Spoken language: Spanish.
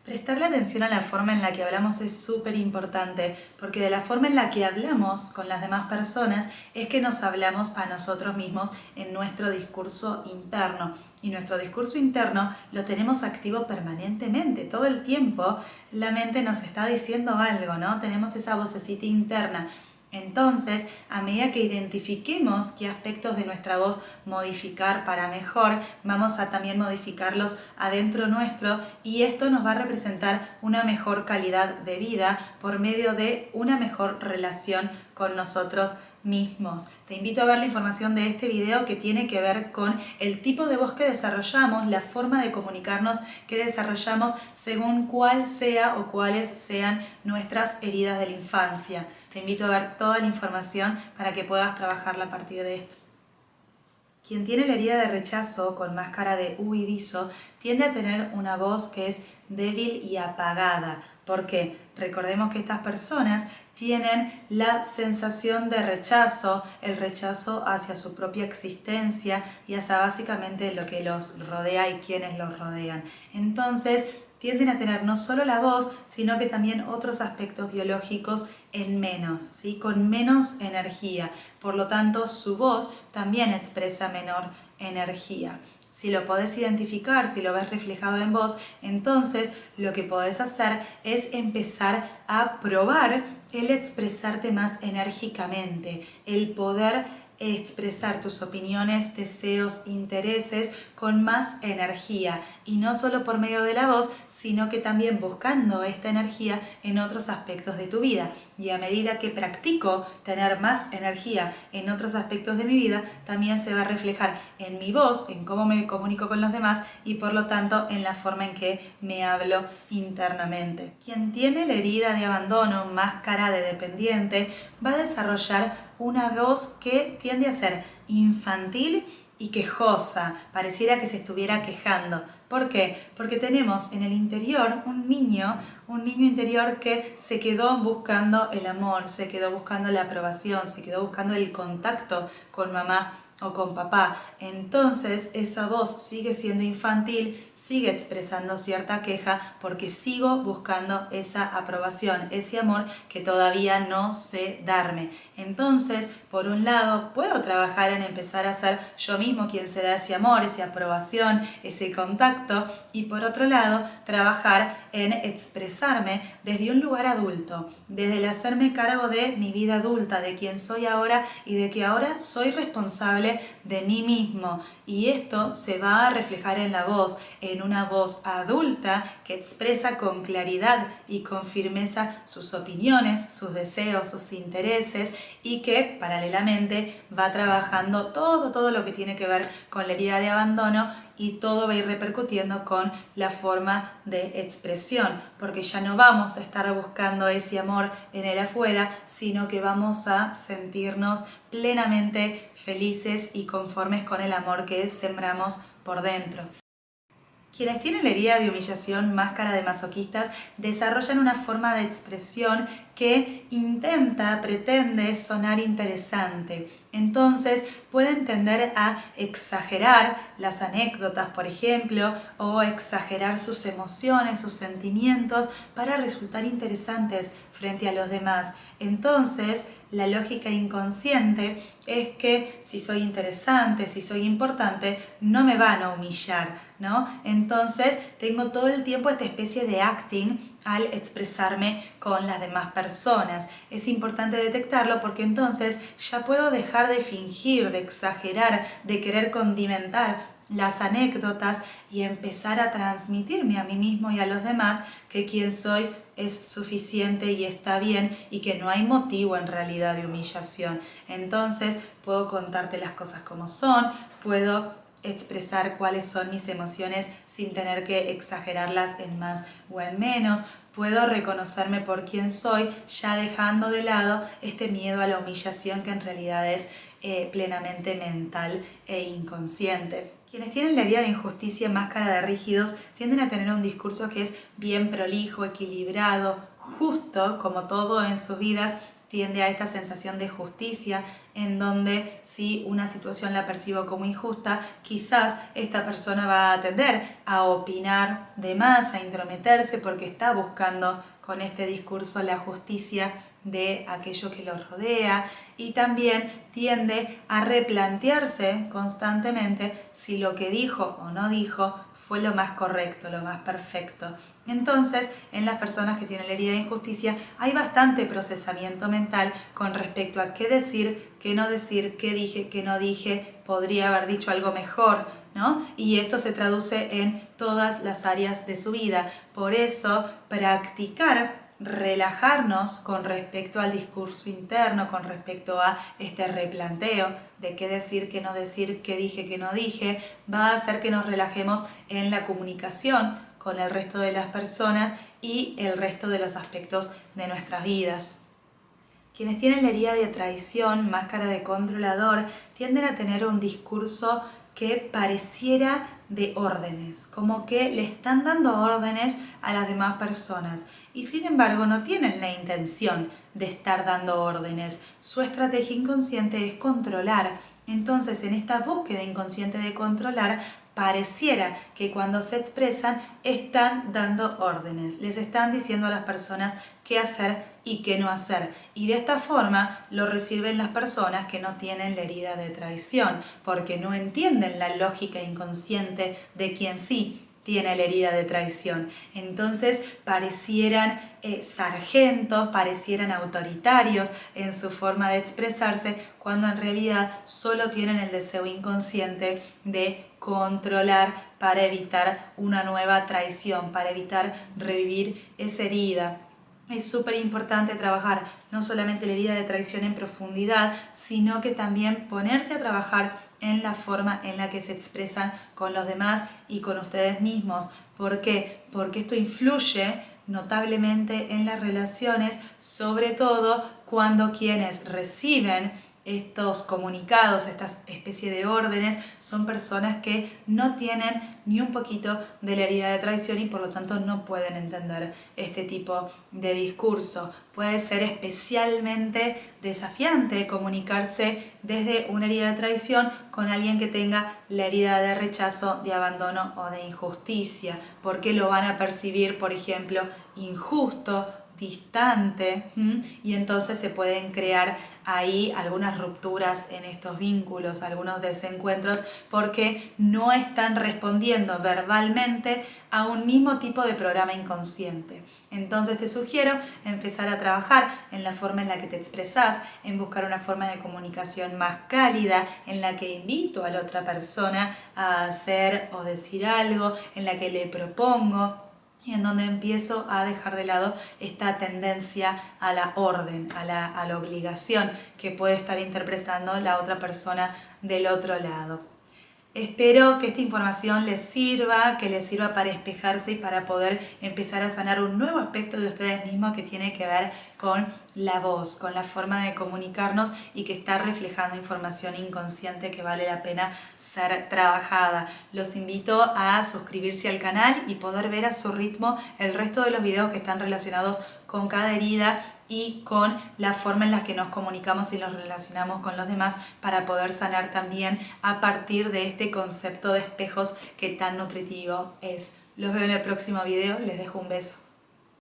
Prestarle atención a la forma en la que hablamos es súper importante, porque de la forma en la que hablamos con las demás personas es que nos hablamos a nosotros mismos en nuestro discurso interno. Y nuestro discurso interno lo tenemos activo permanentemente, todo el tiempo la mente nos está diciendo algo, ¿no? Tenemos esa vocecita interna. Entonces, a medida que identifiquemos qué aspectos de nuestra voz modificar para mejor, vamos a también modificarlos adentro nuestro y esto nos va a representar una mejor calidad de vida por medio de una mejor relación con nosotros mismos. Te invito a ver la información de este video que tiene que ver con el tipo de voz que desarrollamos, la forma de comunicarnos que desarrollamos según cuál sea o cuáles sean nuestras heridas de la infancia. Te invito a ver toda la información para que puedas trabajarla a partir de esto. Quien tiene la herida de rechazo con máscara de huidizo tiende a tener una voz que es débil y apagada. ¿Por qué? Recordemos que estas personas tienen la sensación de rechazo, el rechazo hacia su propia existencia y hacia básicamente lo que los rodea y quienes los rodean. Entonces, tienden a tener no solo la voz, sino que también otros aspectos biológicos en menos, ¿sí? Con menos energía. Por lo tanto, su voz también expresa menor energía. Si lo podés identificar, si lo ves reflejado en vos, entonces lo que podés hacer es empezar a probar el expresarte más enérgicamente, el poder expresar tus opiniones, deseos, intereses con más energía y no solo por medio de la voz, sino que también buscando esta energía en otros aspectos de tu vida. Y a medida que practico tener más energía en otros aspectos de mi vida, también se va a reflejar en mi voz, en cómo me comunico con los demás y por lo tanto en la forma en que me hablo internamente. Quien tiene la herida de abandono, máscara de dependiente, va a desarrollar una voz que tiende a ser infantil y quejosa, pareciera que se estuviera quejando. ¿Por qué? Porque tenemos en el interior un niño interior que se quedó buscando el amor, se quedó buscando la aprobación, se quedó buscando el contacto con mamá o con papá. Entonces esa voz sigue siendo infantil, sigue expresando cierta queja porque sigo buscando esa aprobación, ese amor que todavía no sé darme. Entonces, por un lado, puedo trabajar en empezar a ser yo mismo quien se da ese amor, esa aprobación, ese contacto, y por otro lado, trabajar en expresarme desde un lugar adulto, desde el hacerme cargo de mi vida adulta, de quién soy ahora y de que ahora soy responsable de mí mismo. Y esto se va a reflejar en la voz, en una voz adulta que expresa con claridad y con firmeza sus opiniones, sus deseos, sus intereses y que paralelamente va trabajando todo lo que tiene que ver con la herida de abandono y todo va a ir repercutiendo con la forma de expresión, porque ya no vamos a estar buscando ese amor en el afuera, sino que vamos a sentirnos plenamente felices y conformes con el amor que sembramos por dentro. Quienes tienen la herida de humillación, máscara de masoquistas, desarrollan una forma de expresión que pretende sonar interesante. Entonces pueden tender a exagerar las anécdotas, por ejemplo, o exagerar sus emociones, sus sentimientos para resultar interesantes frente a los demás. Entonces, la lógica inconsciente es que si soy interesante, si soy importante, no me van a humillar, ¿no? Entonces tengo todo el tiempo esta especie de acting al expresarme con las demás personas. Es importante detectarlo porque entonces ya puedo dejar de fingir, de exagerar, de querer condimentar las anécdotas y empezar a transmitirme a mí mismo y a los demás que quien soy es suficiente y está bien y que no hay motivo en realidad de humillación. Entonces puedo contarte las cosas como son, puedo expresar cuáles son mis emociones sin tener que exagerarlas en más o en menos. Puedo reconocerme por quién soy, ya dejando de lado este miedo a la humillación que en realidad es plenamente mental e inconsciente. Quienes tienen la herida de injusticia, máscara de rígidos, tienden a tener un discurso que es bien prolijo, equilibrado, justo, como todo en sus vidas, tiende a esta sensación de justicia en donde si una situación la percibo como injusta, quizás esta persona va a tender a opinar de más, a intrometerse porque está buscando con este discurso la justicia de aquello que lo rodea, y también tiende a replantearse constantemente si lo que dijo o no dijo fue lo más correcto, lo más perfecto. Entonces, en las personas que tienen la herida de injusticia hay bastante procesamiento mental con respecto a qué decir, qué no decir, qué dije, qué no dije, podría haber dicho algo mejor, ¿no? Y esto se traduce en todas las áreas de su vida. Por eso, practicar relajarnos con respecto al discurso interno, con respecto a este replanteo de qué decir, qué no decir, qué dije, qué no dije, va a hacer que nos relajemos en la comunicación con el resto de las personas y el resto de los aspectos de nuestras vidas. Quienes tienen la herida de traición, máscara de controlador, tienden a tener un discurso que pareciera de órdenes, como que le están dando órdenes a las demás personas y sin embargo no tienen la intención de estar dando órdenes. Su estrategia inconsciente es controlar. Entonces, en esta búsqueda inconsciente de controlar, pareciera que cuando se expresan están dando órdenes, les están diciendo a las personas qué hacer y qué no hacer. Y de esta forma lo reciben las personas que no tienen la herida de traición, porque no entienden la lógica inconsciente de quien sí tiene la herida de traición. Entonces parecieran sargentos, parecieran autoritarios en su forma de expresarse, cuando en realidad solo tienen el deseo inconsciente de controlar para evitar una nueva traición, para evitar revivir esa herida. Es súper importante trabajar no solamente la herida de traición en profundidad, sino que también ponerse a trabajar en la forma en la que se expresan con los demás y con ustedes mismos. ¿Por qué? Porque esto influye notablemente en las relaciones, sobre todo cuando quienes reciben estos comunicados, esta especie de órdenes, son personas que no tienen ni un poquito de la herida de traición y por lo tanto no pueden entender este tipo de discurso. Puede ser especialmente desafiante comunicarse desde una herida de traición con alguien que tenga la herida de rechazo, de abandono o de injusticia, porque lo van a percibir, por ejemplo, injusto, distante, y entonces se pueden crear ahí algunas rupturas en estos vínculos, algunos desencuentros, porque no están respondiendo verbalmente a un mismo tipo de programa inconsciente. Entonces te sugiero empezar a trabajar en la forma en la que te expresás, en buscar una forma de comunicación más cálida, en la que invito a la otra persona a hacer o decir algo, en la que le propongo, y en donde empiezo a dejar de lado esta tendencia a la orden, a la obligación que puede estar interpretando la otra persona del otro lado. Espero que esta información les sirva, que les sirva para espejarse y para poder empezar a sanar un nuevo aspecto de ustedes mismos que tiene que ver con la voz, con la forma de comunicarnos y que está reflejando información inconsciente que vale la pena ser trabajada. Los invito a suscribirse al canal y poder ver a su ritmo el resto de los videos que están relacionados con cada herida y con la forma en la que nos comunicamos y nos relacionamos con los demás para poder sanar también a partir de este concepto de espejos que tan nutritivo es. Los veo en el próximo video, les dejo un beso.